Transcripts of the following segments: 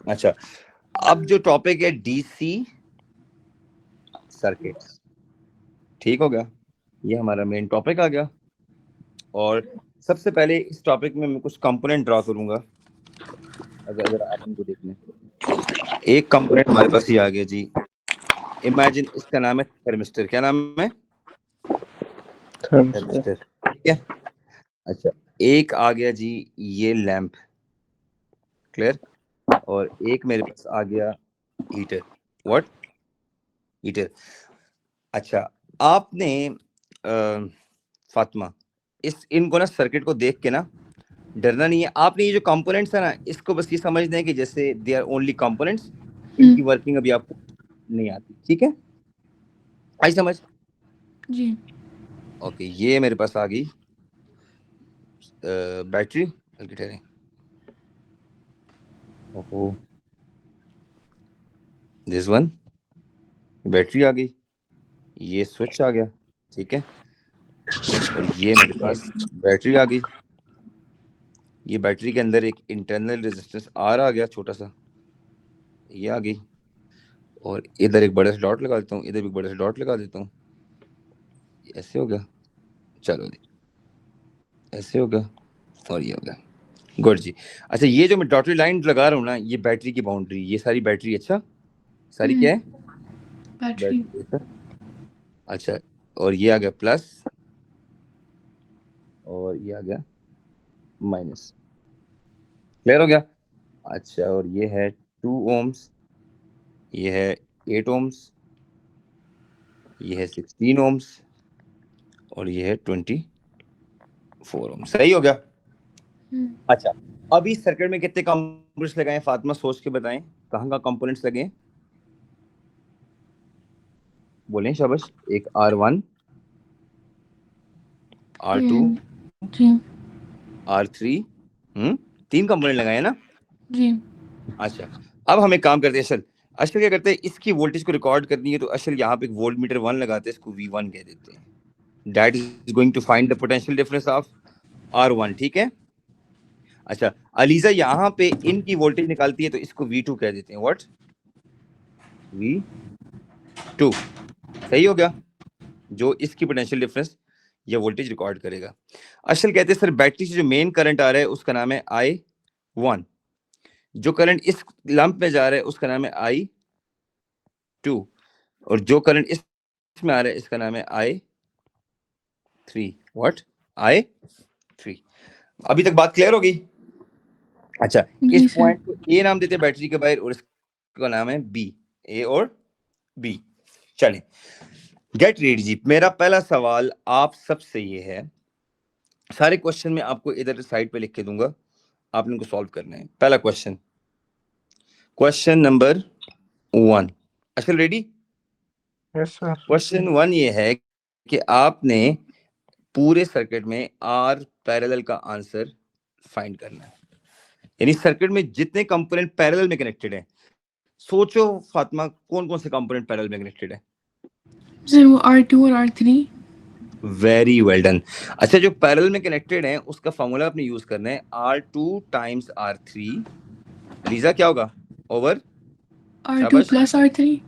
अच्छा, अब जो टॉपिक है डीसी सर्किट्स, ठीक हो गया, ये हमारा मेन टॉपिक आ गया। और सबसे पहले इस टॉपिक में मैं कुछ कंपोनेंट ड्रॉ करूंगा। अगर आप इनको देख लें, एक कंपोनेंट हमारे पास ये आ गया जी। इमेजिन, इसका नाम है थर्मिस्टर। क्या नाम है? थर्मिस्टर, ठीक है। अच्छा, एक आ गया जी ये लैंप, क्लियर। और एक मेरे पास आ गया हीटर। व्हाट? हीटर। अच्छा, आपने फातिमा, इनको ना सर्किट को देख के ना डरना नहीं है। आपने ये जो कंपोनेंट्स है ना, इसको बस ये समझना है कि जैसे दे आर ओनली कंपोनेंट्स, इनकी वर्किंग अभी आपको नहीं आती, ठीक है? आई समझ? जी। ओके, ये मेरे पास आ गई बैटरी, बल्कि ठहरे, ओहो, दिस वन, बैटरी आ गई, ये स्विच आ गया, ठीक है। और ये मेरे पास बैटरी आ गई, ये बैटरी के अंदर एक इंटरनल रेजिस्टेंस आर आ गया छोटा सा, ये आ गई। और इधर एक बड़ा सा डॉट लगा देता हूँ, इधर भी बड़ा सा डॉट लगा देता हूँ, ऐसे हो गया। चलो जी, ऐसे हो गया, और ये हो गया, गुड जी। अच्छा, ये जो मैं डॉटेड लाइन लगा रहा हूँ ना, ये बैटरी की बाउंड्री, ये सारी बैटरी। अच्छा, सारी क्या है? बैटरी। बैटरी है सर। अच्छा, और ये आ गया प्लस, और ये आ गया माइनस, क्लियर हो गया। अच्छा, और ये है 2 ohms, ये है 8 ohms, ये है 16 ohms, और ये है 24 ohms। सही हो गया। अच्छा, अभी सर्किट में कितने कंपोनेंट्स लगाए हैं फातिमा, सोच के बताएं, कहाँ कहाँ कंपोनेंट्स लगे हैं? बोलें शाबाश। एक R1, R2, जी। R3, 3 कंपोनेंट लगाए हैं ना। जी। अच्छा, अब हम एक काम करते हैं अशल। अशल क्या करते हैं, इसकी वोल्टेज को रिकॉर्ड करनी है तो अशल यहाँ पे एक वोल्ट मीटर 1 लगाते हैं, इसको V1 कह देते हैं। That is going to find the potential difference of R1, ठीक है। अच्छा, अलीजा यहाँ पे इनकी वोल्टेज निकालती है तो इसको V2 कह देते हैं। व्हाट? V2, सही हो गया। जो इसकी पोटेंशियल डिफरेंस या वोल्टेज रिकॉर्ड करेगा। अशल कहते हैं सर, बैटरी से जो मेन करंट आ रहा है उसका नाम है I1, जो करंट इस लंप में जा रहा है उसका नाम है I2, और जो करंट इसमें आ रहा है इसका नाम है I3। व्हाट? I3। अभी तक बात क्लियर होगी? अच्छा, इस जी सर। पॉइंट को ए नाम देते हैं बैटरी के बाहर, और इसका नाम है बी, ए और बी। चलें, गेट रेडी जी। मेरा पहला सवाल आप सबसे ये है, सारे क्वेश्चन में आपको इधर साइड पे लिख के दूंगा, आपने इनको सॉल्व करना है। पहला क्वेश्चन, क्वेश्चन नंबर 1। अच्छा, रेडी? Yes sir. क्वेश्चन 1 ये है कि आपने पूरे सर्किट में आर पैरेलल का आंसर फाइंड करना है, यानी सर्किट में जितने कंपोनेंट पैरेलल में कनेक्टेड है। सोचो फातिमा, कौन कौन से कंपोनेंट पैरेलल में कनेक्टेड है? सर वो R2 और R3। Very well done. अच्छा, जो पैरेलल में कनेक्टेड है उसका फॉर्मूला आपने यूज करना है, R2 टाइम्स R3। लीजा क्या होगा? Over R2 plus R3।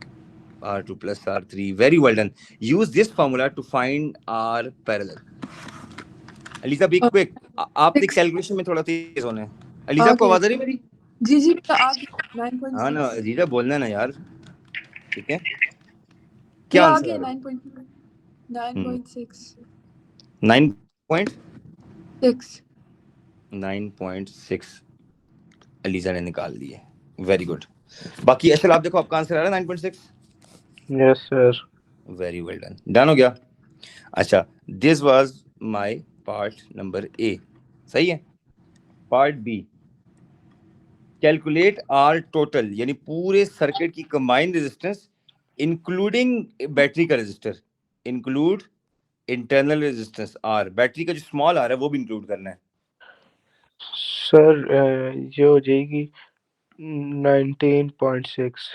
R2 plus R3, very well done. Use this formula to find R parallel. ELISA be quick, आपने कैलकुलेशन में थोड़ा तेज होना है। अलीजा आपको आवाज आ रही है मेरी? जी जी आगे 9.6। हाँ ना अलीजा, बोलना ना यार, ठीक है। ये क्या आगे आंसर? 9.6। 9.6 9.6 अलीजा ने निकाल दिए, वेरी गुड। बाकी अशल आप देखो, आपका आंसर आ रहा है 9.6। Yes sir. Very well done, done हो गया। अच्छा, this was my part number A, सही है। Part B, calculate R total, यानी पूरे सर्किट की कंबाइंड रेजिस्टेंस इंक्लूडिंग बैटरी का resistor, include internal resistance R, battery का जो स्मॉल आर है वो भी इंक्लूड करना है। सर ये हो जाएगी 19.6।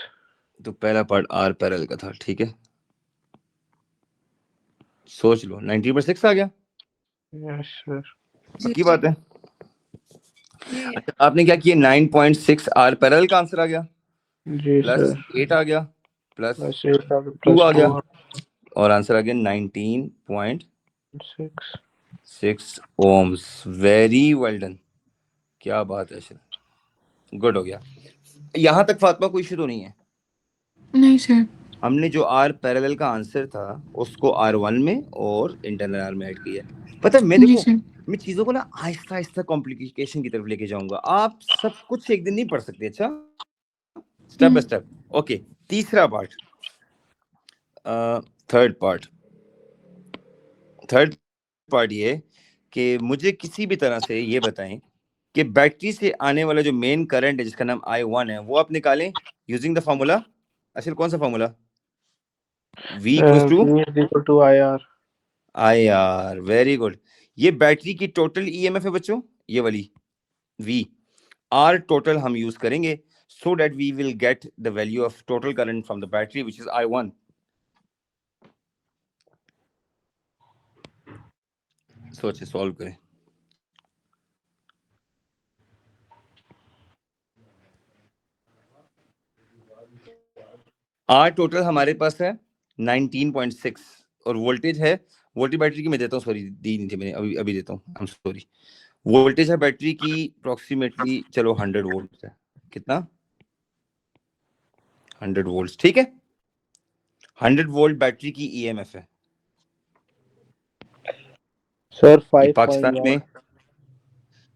तो पहला पार्ट आर पैरेलल का था, ठीक है, सोच लो 19.6 आ गया। Yes sir. पक्की बात है। जी आपने क्या किया 9.6 आर पैरेलल का आंसर आ गया जी प्लस सर 8 आ गया प्लस प्लस 8 2 प्लस आ गया 4 और आंसर आ गया 19.6 6 ओम्स। वेरी वेल डन, क्या बात है सर, गुड हो गया। यहाँ तक फातिमा कोई इशू तो नहीं है? नहीं सर। हमने जो आर पैरेलल का आंसर था उसको R1 में और इंटरनल आर में ऐड किया। पता है मैं जी देखो सर। मैं चीजों को ना आहिस्ता आहिस्ता कॉम्प्लिकेशन की तरफ लेके जाऊंगा, आप सब कुछ एक दिन नहीं पढ़ सकते। अच्छा, स्टेप बाय स्टेप। ओके, तीसरा पार्ट, थर्ड पार्ट ये कि मुझे किसी भी तरह से ये बताएं कि बैटरी से आने वाला जो मेन करंट है जिसका नाम I1 है वो आप निकालें यूजिंग द फॉर्मूला। असल कौन सा formula? V equals to IR। Very good. ये बैटरी की टोटल EMF है बच्चों, ये वाली V। R टोटल हम यूज करेंगे so that we will get the value of total current from the battery which is I1। सोचे सॉल्व करें। R टोटल हमारे पास है 19.6 और वोल्टेज है, वोल्टेज बैटरी की मैं देता हूँ, सॉरी दी नहीं थी मैंने, अभी देता हूँ, आई एम सॉरी। वोल्टेज है बैटरी की अप्रोक्सीमेटली, चलो 100 वोल्ट है। कितना? 100 वोल्ट, ठीक है। 100 वोल्ट बैटरी की EMF है सर ये। 5.1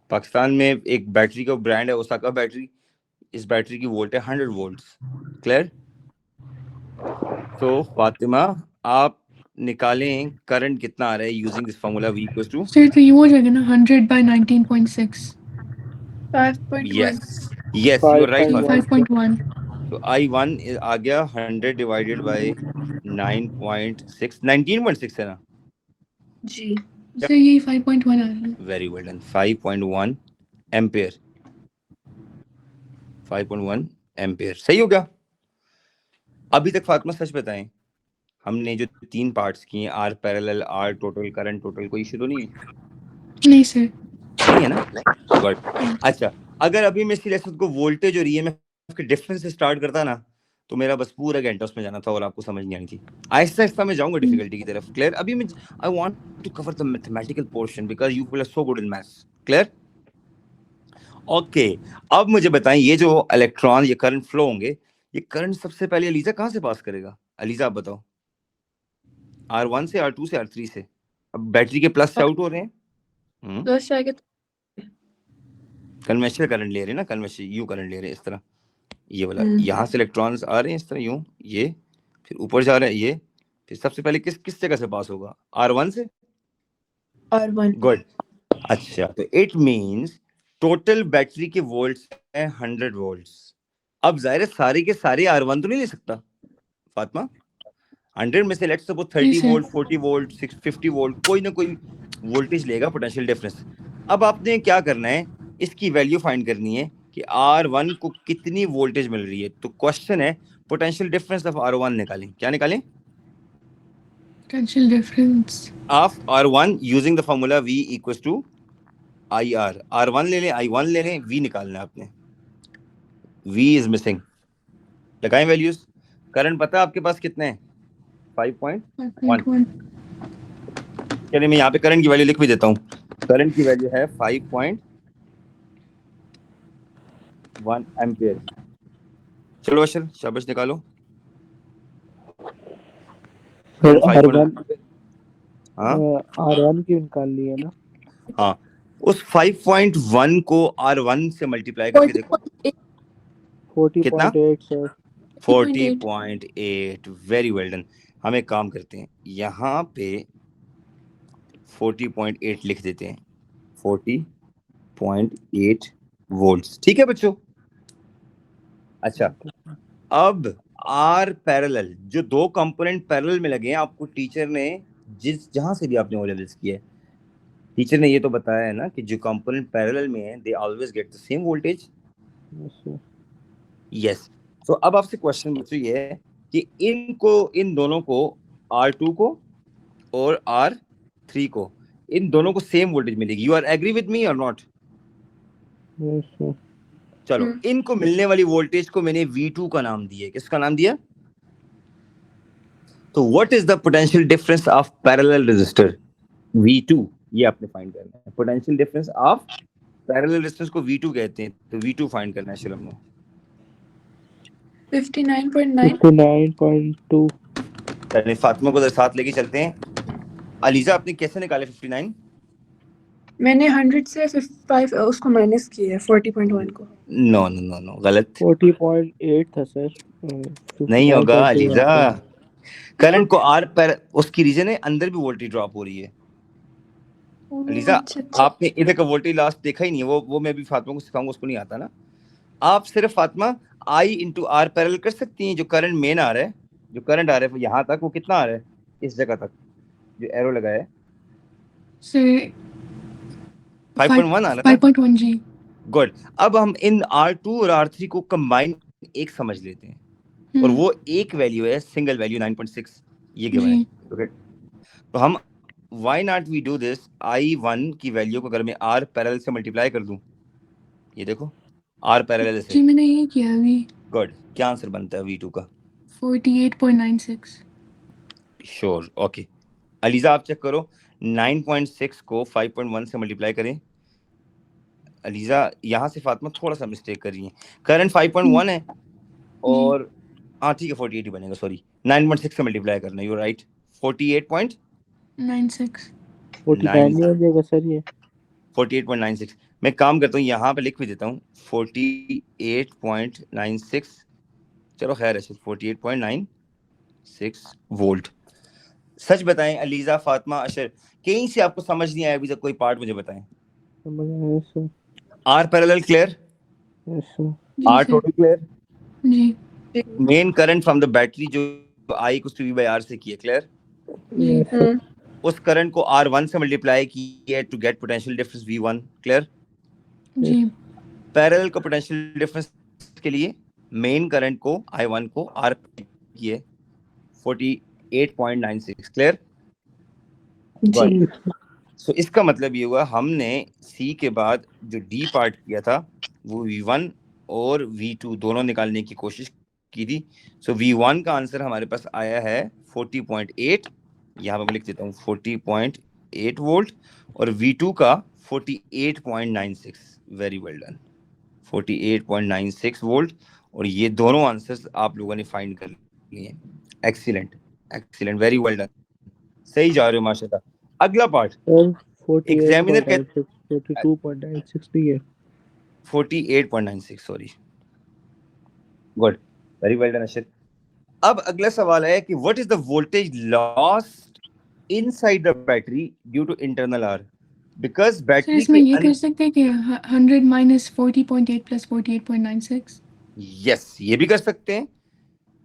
पाकिस्तान में एक बैटरी का ब्रांड है ओसाका बैटरी, इस बैटरी की वोल्ट है 100 वोल्ट्स। क्लियर? तो फातिमा आप निकालें करंट कितना आ रहा है using this formula V equals to. Sir तो ये हो जाएगा ना 100 by 19.6। 5.1 yes yes, you are right ji Fatima. 5.1। तो I1 आ गया 100 डिवाइडेड बाय 9.6, 19.6 है ना? जी सर यही 5.1 आ रहा है। Very well done, 5.1 ampere, 5.1 ampere सही हो गया। अभी तक फातिमा सच बताएं, हमने जो 3 पार्ट्स किए, R parallel, R total, current total, कोई इशू तो नहीं है? नहीं सर। नहीं है ना? गुड। अच्छा, अगर अभी मैं सीरियस को वोल्टेज और EMF के डिफरेंस से स्टार्ट करता ना तो मेरा बस पूरा घंटा उसमें जाना था और आपको समझ नहीं आनी थी। आहिस्ता आहिस्ता मैं जाऊंगा डिफिकल्टी की तरफ। क्लियर? अभी मैं I want to cover the mathematical portion because you people are so good in maths. Clear? Okay, अब मुझे बताएं ये जो इलेक्ट्रॉन, ये करंट फ्लो होंगे, ये करंट सबसे पहले अलीजा कहां से पास करेगा? अलीजा आप बताओ। R1 से, R2 से, R3 से। अब बैटरी के प्लस से आउट हो रहे हैं, प्लस आएगा तो कन्वेंशनल करंट ले रहे हैं ना, कन्वेंशनल यू करंट ले रहे हैं इस तरह, ये वाला, यहाँ से इलेक्ट्रॉन्स आ रहे हैं इस तरह यूं, ये फिर ऊपर जा रहा है, ये फिर सबसे पहले किस जगह से पास होगा? R1 से। R1 good. अच्छा, तो इट मींस टोटल बैटरी के वोल्ट्स है 100 वोल्ट्स। अब जाहिर है सारे के सारे R1 तो नहीं ले सकता फातिमा। 100 में से let's suppose 30 volt, 40 volt, 650 volt, कोई ना कोई वोल्टेज लेगा पोटेंशियल डिफरेंस। अब आपने क्या करना है, इसकी वैल्यू फाइंड करनी है कि R1 को कितनी वोल्टेज मिल रही है। तो क्वेश्चन है पोटेंशियल डिफरेंस ऑफ R1 निकालें। क्या निकालें? Potential difference of R1 using the formula V equals to IR। R1 ले लें, I1 ले लें, V निकालना है आपने। V इज मिसिंग, लगाएं वैल्यूज। करंट पता है आपके पास कितने हैं? 5.1। 5.1। चलिए मैं यहाँ पे करंट की वैल्यू लिख भी देता हूँ। करंट की वैल्यू है 5.1 एम्पियर। चलो अशर शाबाश निकालो। Sir current 5.1। हाँ R1 की निकाल ली है ना? हाँ, उस 5.1 को R1 से मल्टीप्लाई करके देखो कितना? 40.8 सर। 40.8। Very well done. हम एक काम करते हैं, यहाँ पे 40.8 लिख देते हैं, 40.8 वोल्ट्स। ठीक है बच्चों? अच्छा, अब आर पैरेलल, जो दो कंपोनेंट पैरेलल में लगे हैं, आपको टीचर ने जहां से भी आपने ओ लेवल्स किया है, टीचर ने ये तो बताया है ना कि जो कंपोनेंट पैरेलल में है they always get the same voltage. Yes. तो अब आपसे क्वेश्चन बच्चों ये है कि इन दोनों को, R2 को और R3 को, इन दोनों को सेम वोल्टेज मिलेगी। You are agree with me और नॉट? Yes, sir. चलो इनको मिलने वाली वोल्टेज को मैंने V2 का नाम दिया। किसका नाम दिया? तो what is the potential difference of parallel resistor? V2, ये आपने फाइंड करना है। Potential difference of parallel resistance को V2 कहते हैं, तो V2 फाइंड करना है शिलम को। 59.9 59.2 चलिए फातिमा को साथ लेके चलते हैं। अलीजा आपने कैसे निकाले 59? मैंने 100 से 55 उसको माइनस किया है 40.1 को। नो नो नो नो, गलत। 40.8 था सर। नहीं होगा अलीजा, करंट को आर पर उसकी रीजन है, अंदर भी वोल्टेज ड्रॉप हो रही है। अलीजा अच्छा। आपने इधर का वोल्टेज लास्ट देखा ही नहीं है, वो मैं भी फातिमा को सिखाऊंगा, उसको नहीं आता ना। आप सिर्फ फातिमा आई इंटू आर पैरेलल कर सकती हैं। जो करंट मेन आ रहा है, जो करंट आ रहा है यहाँ तक, वो कितना आ रहा है इस जगह तक जो एरो लगाया है? सर 5.1 आ रहा था। 5.1 जी। गुड। अब हम इन R2 और R3 को कंबाइन एक समझ लेते हैं, और वो एक वैल्यू है, सिंगल वैल्यू 9.6, ये गिवन है। ओके, तो हम why not we do this? I1 की वैल्यू को अगर मैं R पैरेलल से मल्टीप्लाई कर दूं, ये देखो R पैरेलल से, जी मैंने ये किया अभी। गुड। क्या आंसर बनता है V2 का? 48.96। Sure, okay. अलीजा आप चेक करो, 9.6 को 5.1 से मल्टीप्लाई करें। अलीजा यहाँ से फातिमा थोड़ा सा मिस्टेक कर रही है, करंट 5.1 है और हाँ ठीक है 48 ही बनेगा, सॉरी 9.6 से मल्टीप्लाई करना, यू राइट। 48.96 49 हो जाएगा सर ये। 48.96। मैं काम करता हूँ, यहाँ पे लिख भी देता हूँ 48.96। चलो खैर है, 48.96 वोल्ट। सच बताएं अलीजा, फातिमा, अशर, कहीं से आपको समझ नहीं आया अभी तक कोई पार्ट? मुझे बताएं। समझ आया sir. R parallel clear? Yes sir. R total clear? जी main current from the battery जो I equals to V by R से किया, क्लियर? Yes sir. उस करंट को R1 से मल्टीप्लाई किया to get potential difference V1, clear? जी। Parallel का पोटेंशियल डिफरेंस के लिए मेन करंट को I1 को R किए 48.96, क्लियर? जी। सो इसका मतलब ये हुआ, हमने C के बाद जो D पार्ट किया था वो V1 और V2 दोनों निकालने की कोशिश की थी। सो V1 का आंसर हमारे पास आया है 40.8, यहाँ पर मैं लिख देता हूँ 40.8 वोल्ट, और V2 का 48.96। Very well done, 48.96 volt. और ये दोनों आंसर्स आप लोगों ने फाइंड कर लिए। Excellent excellent, very well done, सही जा रहे हो माशाल्लाह। अगला पार्ट, एग्जामिनर का 42.96 भी है। 48.96, sorry, good, very well done Ashar. अब अगला सवाल है कि what is the voltage lost inside the battery due to internal R? Because sir battery इसमें ये के कर सकते हैं कि 100 माइनस 40.8 प्लस 48.96। यस, ये भी कर सकते हैं।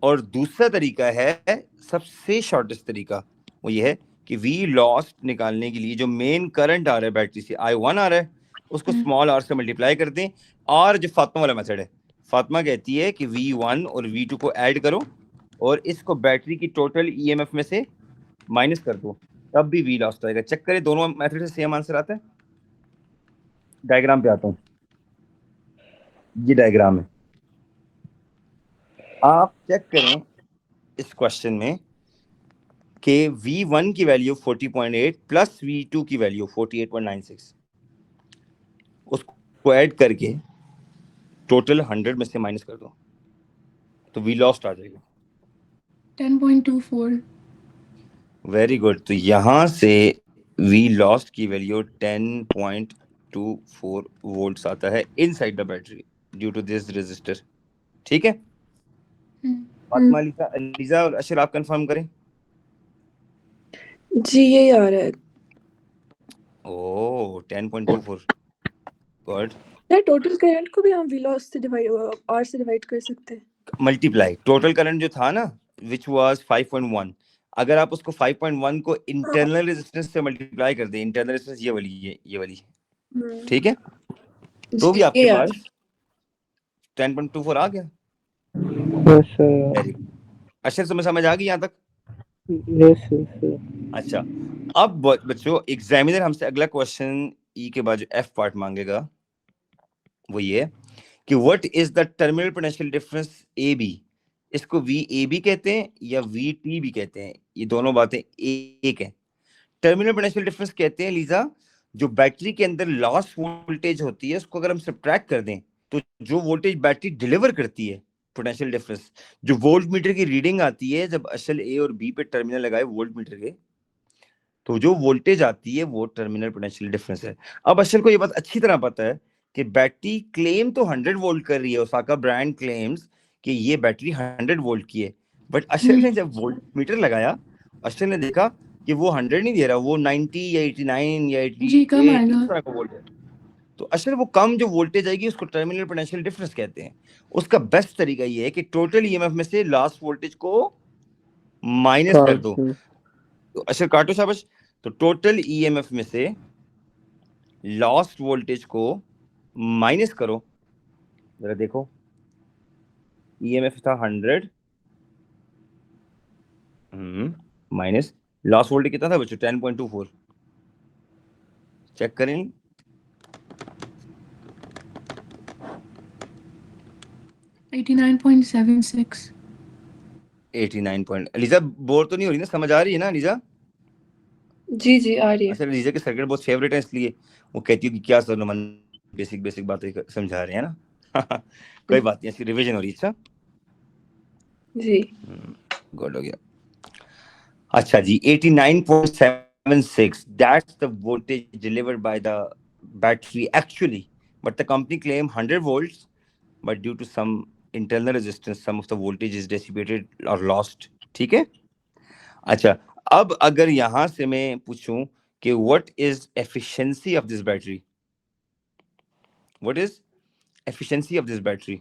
और दूसरा तरीका है, सबसे शॉर्टेस्ट तरीका, वो ये है कि वी लॉस्ट निकालने के लिए जो मेन करंट आ रहा है बैटरी से, I1 आ रहा है, उसको स्मॉल r से मल्टीप्लाई कर दें। और जो फातिमा वाला मेथड है, फातिमा कहती है कि V1 और V2 को ऐड करो और इसको बैटरी की टोटल EMF में से माइनस कर दो, तब भी V लॉस्ट आएगा। चेक करें, दोनों मेथड से सेम आंसर आता है। डायग्राम पे आता हूँ, ये डायग्राम है, आप चेक करें इस क्वेश्चन में कि V1 की वैल्यू 40.8 प्लस V2 की वैल्यू 48.96, उसको ऐड करके टोटल 100 में से माइनस कर दो तो V लॉस्ट आ जाएगा 10.24। Very good. तो यहाँ से V लॉस्ट की वैल्यू 10.24 वोल्ट्स आता है inside the battery due to this resistor. ठीक है, फातिमा, अलीजा और अशर आप कंफर्म करें। जी यही आ रहा है। ओह 10.24, गुड। यार टोटल करंट को भी हम V से डिवाइड R से डिवाइड कर सकते हैं। मल्टीप्लाई टोटल करंट जो था ना, विच वाज 5.1, अगर आप उसको 5.1 को इंटरनल रेजिस्टेंस से मल्टीप्लाई कर दें, इंटरनल रेजिस्टेंस ये वाली, ठीक है, तो भी आपके पास 10.24 आ गया। Yes sir. Very good. Ashar, समझ आ गई यहाँ तक? Yes sir. अच्छा, अब बच्चों एग्जामिनर हमसे अगला क्वेश्चन ई के बाद जो F पार्ट मांगेगा वो ये है कि what is the terminal potential difference A B. इसको वी ए बी कहते हैं या वी टी भी कहते हैं, ये दोनों बातें एक है। टर्मिनल पोटेंशियल डिफरेंस कहते हैं लीजा, जो बैटरी के अंदर लॉस वोल्टेज होती है उसको अगर हम सब्ट्रैक्ट कर दें तो जो वोल्टेज बैटरी डिलीवर करती है, पोटेंशियल डिफरेंस, जो वोल्ट मीटर की रीडिंग आती है जब असल ए और बी पे टर्मिनल लगाए वोल्ट मीटर के, तो जो वोल्टेज आती है वो टर्मिनल पोटेंशियल डिफरेंस है। अब अशल को ये बात अच्छी तरह पता है कि बैटरी क्लेम तो 100 वोल्ट कर रही है, ओसाका ब्रांड क्लेम्स कि ये बैटरी 100 वोल्ट की है, बट अशल ने जब वोल्ट मीटर लगाया, अशल ने देखा कि वो 100 नहीं दे रहा, वो 90 या 89 या 88 जी, कम इस आएगा। तरह का वोल्ट है। तो अशल वो कम जो वोल्टेज आएगी उसको टर्मिनल पोटेंशियल डिफरेंस कहते हैं। उसका बेस्ट तरीका ये है कि टोटल ईएमएफ में से लास्ट वोल्टेज को माइनस कर दो। तो अशल काटो शाबाश। तो टोटल ईएमएफ में से लॉस्ट वोल्टेज को माइनस करो, जरा देखो ईएमएफ था 100 माइनस लॉस्ट वोल्टेज कितना था बच्चों, 10.24। चेक करें 89.76। 89 पॉइंट। लीजा बोर तो नहीं हो रही ना, समझ आ रही है ना लीजा? जी जी आ रही है। अच्छा, लीजा के सर्किट बहुत फेवरेट है इसलिए वो कहती है कि क्या सर नमन बेसिक बेसिक बातें समझा रहे हैं ना। कोई बात नहीं, इसकी रिवीजन हो रही है। अच्छा जी गुड हो गया। अच्छा जी 89.76 that's the voltage delivered by the battery actually, but the company claim 100 volts, but due to some internal resistance some of the voltage is dissipated or lost। ठीक है। अच्छा अब अगर यहां से मैं पूछूं कि what is efficiency of this battery, what is efficiency of this battery?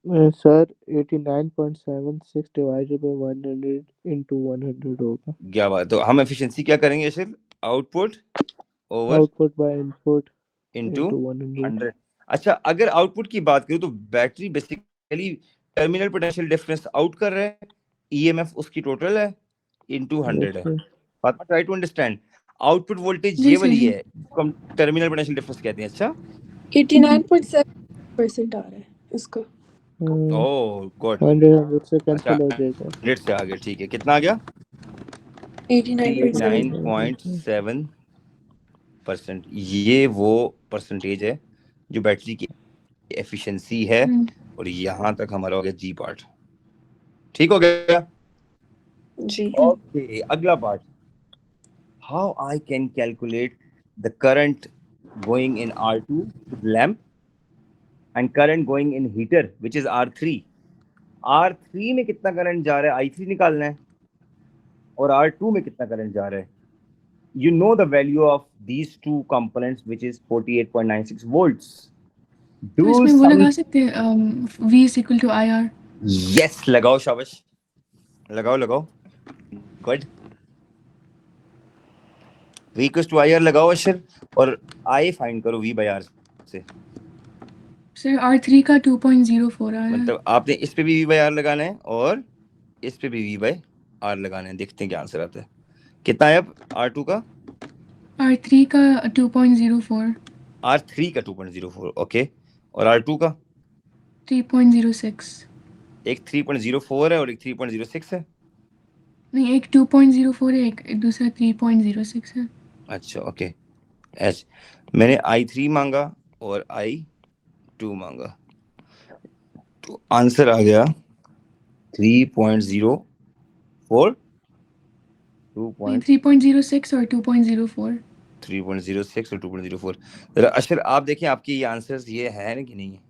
Sir 89.76 divided by 100 into 100 होगा। क्या बात। तो हम efficiency क्या करेंगे सिर्फ output over output by input into into 100। 100। अच्छा अगर आउटपुट की बात करूं तो battery basically terminal potential difference out कर रहा है, ईएमएफ उसकी टोटल है इनटू 100 है। Fatima try to understand, output voltage ji ये सर, वाली जी। है जिसको हम टर्मिनल पोटेंशियल डिफरेंस कहते हैं। अच्छा 89.7% आ रहा है इसका। Oh good. 100 से अच्छा कैंसिल हो जाएगा। 100 से आ गया, ठीक है। कितना आ गया? 89.7। 89.7%। ये वो परसेंटेज है जो बैटरी की एफिशिएंसी है, और यहाँ तक हमारा हो गया जी पार्ट। ठीक हो गया जी ओके। अगला part, how I can calculate the current going in R2 lamp and current going in heater which is R3। R3 में कितना करंट जा रहा है I3 निकालना है, और R2 में कितना करंट जा रहा है। You know the value of these two components which is 48.96 volts. तो Do इसमें वो some लगा सकते हैं V is equal to IR। yes लगाओ शाबाश, लगाओ लगाओ good. V equals to IR लगाओ अशर, और I फाइंड करो V by R से। सर R3 का 2.04 आ रहा है। मतलब आपने इस पे भी V by R लगाना है और इस पे भी V by R लगाना है। देखते हैं क्या आंसर आता है। कितना है अब R2 का? R3 का 2.04। R3 का 2.04 ओके, और R2 का 3.06। एक 3.04 है और एक 3.06 है। नहीं, एक 2.04 है, एक दूसरा 3.06 है। अच्छा ओके एच। मैंने I3 मांगा और I2 मांगा, तो आंसर आ गया 3.04 नहीं, 3.06 और 2.04। 3.06 और 2.04। जरा अशर आप देखिए आपके ये आंसर्स ये है ना कि नहीं है।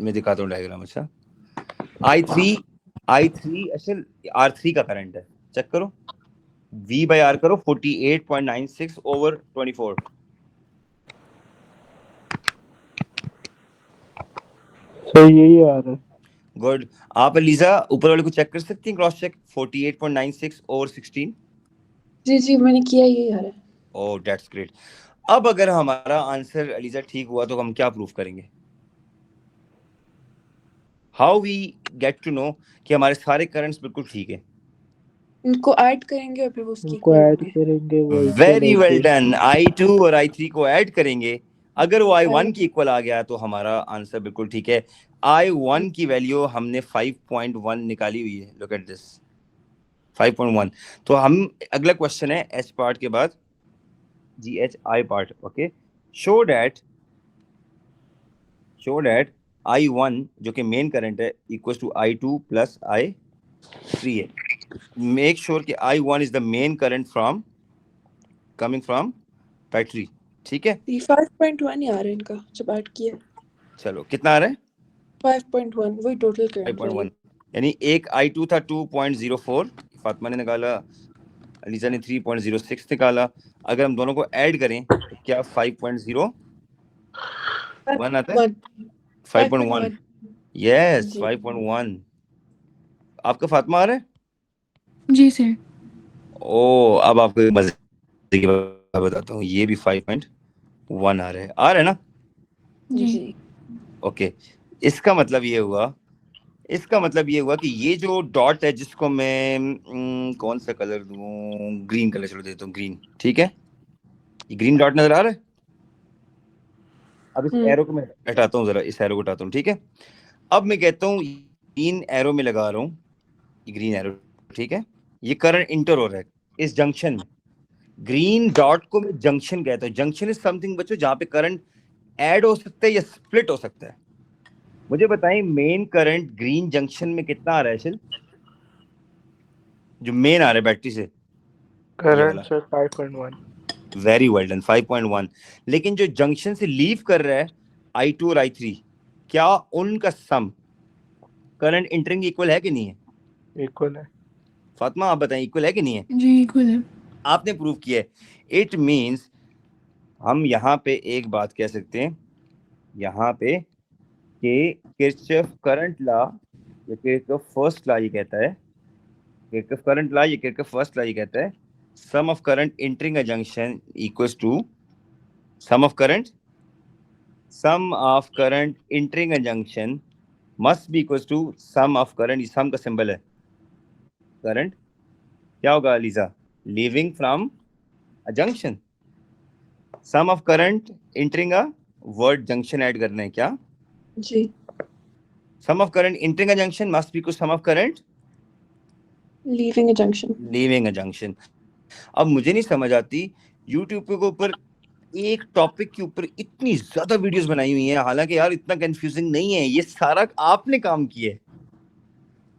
मैं दिखाता हूँ डायग्राम। अच्छा I3 अशर R3 का करंट है, चेक करो V by R करो 48.96 ओवर 24। सर यही आ रहा है। गुड। आप लीजा ऊपर वाले को चेक कर सकती हैं, क्रॉस चेक 48.96 ओवर 16। जी जी मैंने किया, यही आ रहा है। Oh that's great. अब अगर हमारा आंसर लीजा ठीक हुआ तो हम क्या प्रूफ करेंगे? How we get to know कि हमारे सारे करंट्स बिल्कुल ठीक है? इनको ऐड करेंगे और फिर वो उसकी उनको ऐड करेंगे वो वेरी वेल डन। I2 और I3 को ऐड करेंगे, अगर वो I1 की इक्वल आ गया तो हमारा आंसर बिल्कुल ठीक है। I1 की वैल्यू हमने 5.1 निकाली हुई है। Look at this 5.1। तो हम अगला क्वेश्चन है H पार्ट के बाद GHI part. Okay, show that I1 जो कि मेन करंट है equal to I2 plus I3 है। मेक श्योर कि I1 is the main current from coming from battery. ठीक है, ये 5.1 ही आ रहा है इनका जब ऐड किया। चलो कितना आ रहा है? 5.1 वही टोटल करंट 5.1, यानी एक I2 था 2.04, फातिमा ने निकाला, अलीजा ने 3.06 निकाला। अगर हम दोनों को ऐड करें तो क्या 5.01 आता है? 5.1, यस 5.1। आपका फातिमा आ रहा है? जी सर। ओ, अब आपको एक मजे की बात बताता हूँ, ये भी 5.1 आ रहा है। आ रहा है ना? जी। ओके, इसका मतलब ये हुआ कि ये जो डॉट है जिसको मैं कौन सा कलर दूं, ग्रीन कलर चलो देता हूँ, ग्रीन। ठीक है, ये ग्रीन डॉट नजर आ रहा है? अब इस एरो को मैं हटाता हूँ, जरा इस एरो को हटाता हूँ। ठीक है, अब मैं कहता हूँ ग्रीन एरो में लगा रहा हूँ, ये ग्रीन एरो। ठीक है, ये करंट इंटर हो रहा है इस जंक्शन में। ग्रीन डॉट को मैं जंक्शन कहता हूँ। जंक्शन इज समथिंग बच्चों जहां पे करंट ऐड हो सकता है या स्प्लिट हो सकता है। मुझे बताएं मेन करंट ग्रीन जंक्शन में कितना आ रहा है शिल? जो मेन आ रहा है बैटरी से, current sir 5.1। Very well done, 5.1। लेकिन जो जंक्शन से लीव कर रहा है I2 और I3, क्या उनका सम करंट इंटरिंग इक्वल है कि नहीं है? इक्वल है। फातिमा आप बताएं, इक्वल है कि नहीं है? जी इक्वल है। आपने प्रूव किया है। इट मींस हम यहाँ पे एक बात कह सकते हैं, यहाँ पे कि किरचॉफ करंट लॉ या किरचॉफ फर्स्ट लॉ ये कहता है, किरचॉफ करंट लॉ या किरचॉफ फर्स्ट लॉ ये कहता है, sum of current entering a junction equals to sum of current entering a junction must be equals to sum of current. Sum का symbol है current, क्या होगा लीजा? Leaving from a junction. Sum of current entering a, word junction add करना है क्या? जी। सम of current entering a junction must B equal sum of current leaving a junction. Leaving a junction. अब मुझे नहीं समझ आती, यूट्यूब के ऊपर एक टॉपिक के ऊपर इतनी ज्यादा वीडियोस बनाई हुई हैं, हालांकि यार इतना कंफ्यूजिंग नहीं है, ये सारा आपने काम किया है।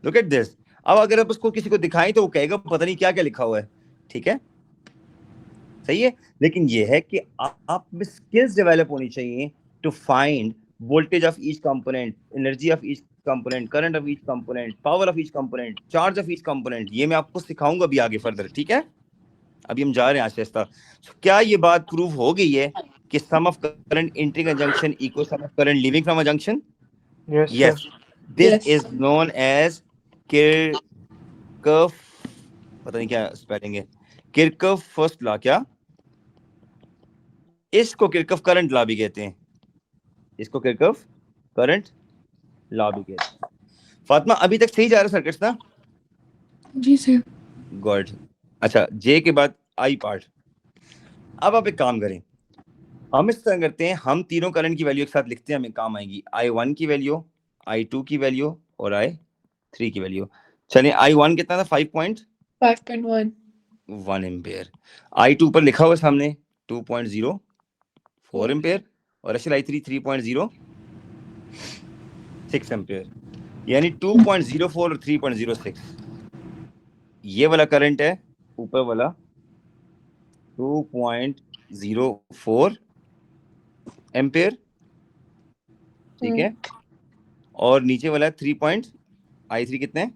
Look at this. अब अगर आप उसको किसी को दिखाएं तो वो कहेगा पता नहीं क्या क्या लिखा हुआ है। ठीक है, सही है, लेकिन ये है कि आप में स्किल्स डेवलप होनी चाहिए to find voltage of each component, energy of each component, current of each component, power of each component, charge of each component. ये मैं आपको सिखाऊंगा अभी आगे फर्दर। ठीक है, अभी हम जा रहे हैं आहिस्ता। क्या ये बात प्रूव हो गई है कि sum of current entering a junction equal sum of current leaving from a junction? Yes yes, sir. This is known as Kirchhoff, पता नहीं क्या स्पेलिंग है, किरचॉफ फर्स्ट लॉ। क्या इसको किरचॉफ करंट लॉ भी कहते हैं, इसको किरचॉफ करंट लॉ भी कहते हैं। फातिमा अभी तक सही जा रहा है सर्किट्स ना? जी सर। गॉड। अच्छा, जे के बाद आई पार्ट। अब आप एक काम करें, हम इस तरह करते हैं, हम तीनों करंट की वैल्यू एक साथ लिखते हैं, हमें काम आएगी। I1 की वैल्यू, I2 की वैल्यू और I3 की वैल्यू। चलिए, I1 कितना था? 5.1 एम्पेयर। I2 पर लिखा हुआ सामने 2.04 एम्पेयर और I3 3.06 एम्पेयर, यानी 2.04 और 3.06। ये वाला करंट है, ऊपर वाला 2.04 एम्पेयर। ठीक है, और नीचे वाला 3.I3 कितने?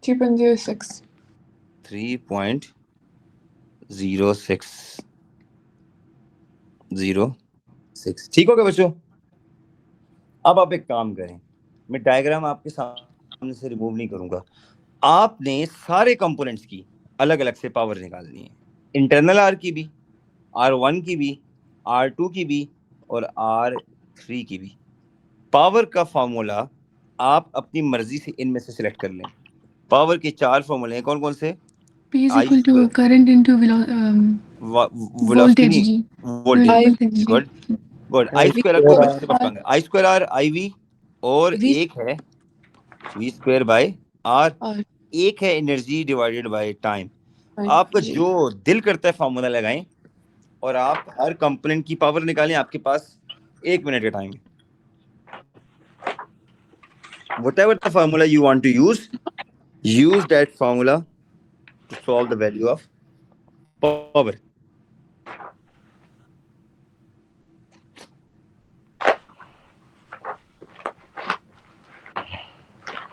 3.06। 3.06। ठीक हो गया बच्चों? अब आप एक काम करें, मैं डायग्राम आपके सामने से रिमूव नहीं करूंगा, आपने सारे कंपोनेंट्स की अलग अलग से पावर निकालनी है, इंटरनल आर की भी, R1 की भी, R2 की भी और R3 की भी। पावर का फॉर्मूला आप अपनी मर्जी से इनमें से सिलेक्ट कर लें। पावर के 4 फॉर्मूले हैं, कौन कौन से? P is equal to current into voltage velocity, जी। वोल्टेज। voltage जी। Good, good. I square R को square अच्छे से पढ़ाएंगे। I square R I V और V एक है V square by R, R एक है energy divided by time. time, आपका जी जो दिल करता है फॉर्मूला लगाएं और आप हर कंपोनेंट की पावर निकालें, आपके पास 1 मिनट का टाइम है। Whatever the formula you want to use that formula to solve the value of power.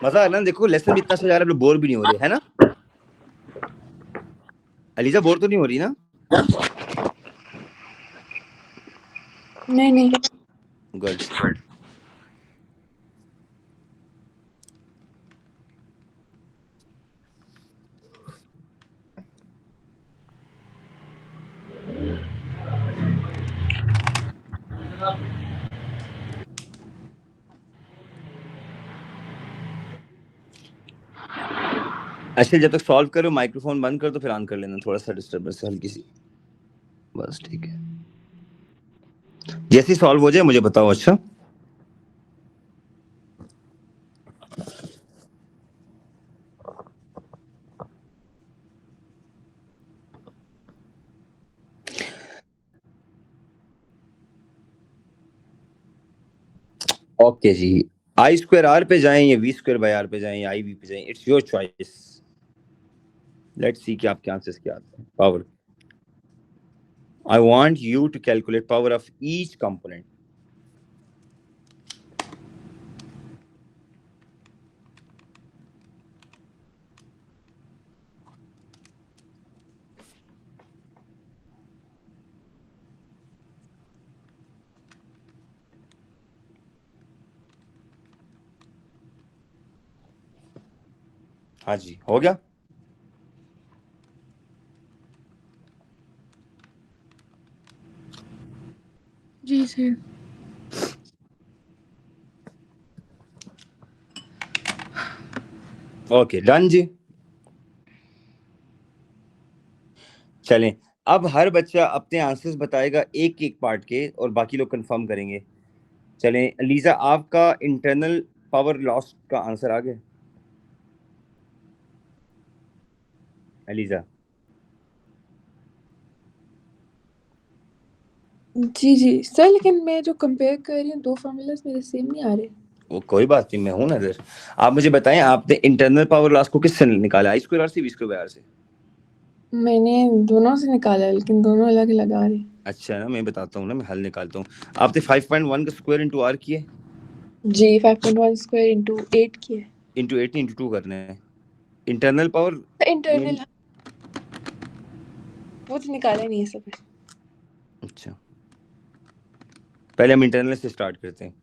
मजा है ना? देखो लेसन भी इतना अच्छा जा रहा है, आप लोग बोर भी नहीं हो रहे, है ना? अलीजा बोर तो नहीं हो रही ना? नहीं गुड। अच्छा जब तक सॉल्व करो माइक्रोफोन बंद कर दो, फिर ऑन कर लेना, थोड़ा सा डिस्टर्बेंस है हल्की सी, बस ठीक है। जैसे सॉल्व हो जाए मुझे बताओ। अच्छा ओके जी, आई स्क्वायर आर पे जाएं या वी स्क्वायर बाय आर पे जाएं या आई वी पे जाएं, it's your choice. Let's see कि आपके आंसर्स क्या आते हैं। Power, I want you to calculate power of each component. हाँ जी, हो गया? जी सर। ओके डन जी। चलें, अब हर बच्चा अपने आंसर्स बताएगा एक एक पार्ट के और बाकी लोग कंफर्म करेंगे। चलें, लीजा आपका इंटरनल पावर लॉस का आंसर आ गया? लीजा जी सर, लेकिन मैं जो कंपेयर कर रही हूँ 2 फॉर्मूलाज मेरे सेम नहीं आ रहे। वो कोई बात नहीं, मैं हूं ना इधर। आप मुझे बताएं, आपने इंटरनल पावर लॉस को किससे निकाला? आई स्क्वायर आर से, वी स्क्वायर बाय आर से? मैंने दोनों से निकाला है, लेकिन दोनों अलग-अलग आ रहे हैं। अच्छा ना, मैं बताता हूँ ना, मैं हल निकालता हूँ। आपने 5.1 का स्क्वायर इंटू आर किए? जी 5.1 स्क्वायर इंटू 8 किया है। इंटू 8 इंटू 2 करना है। इंटरनल पावर इंटरनल वो तो निकाला नहीं है सब। अच्छा, पहले हम इंटरनल से स्टार्ट करते हैं।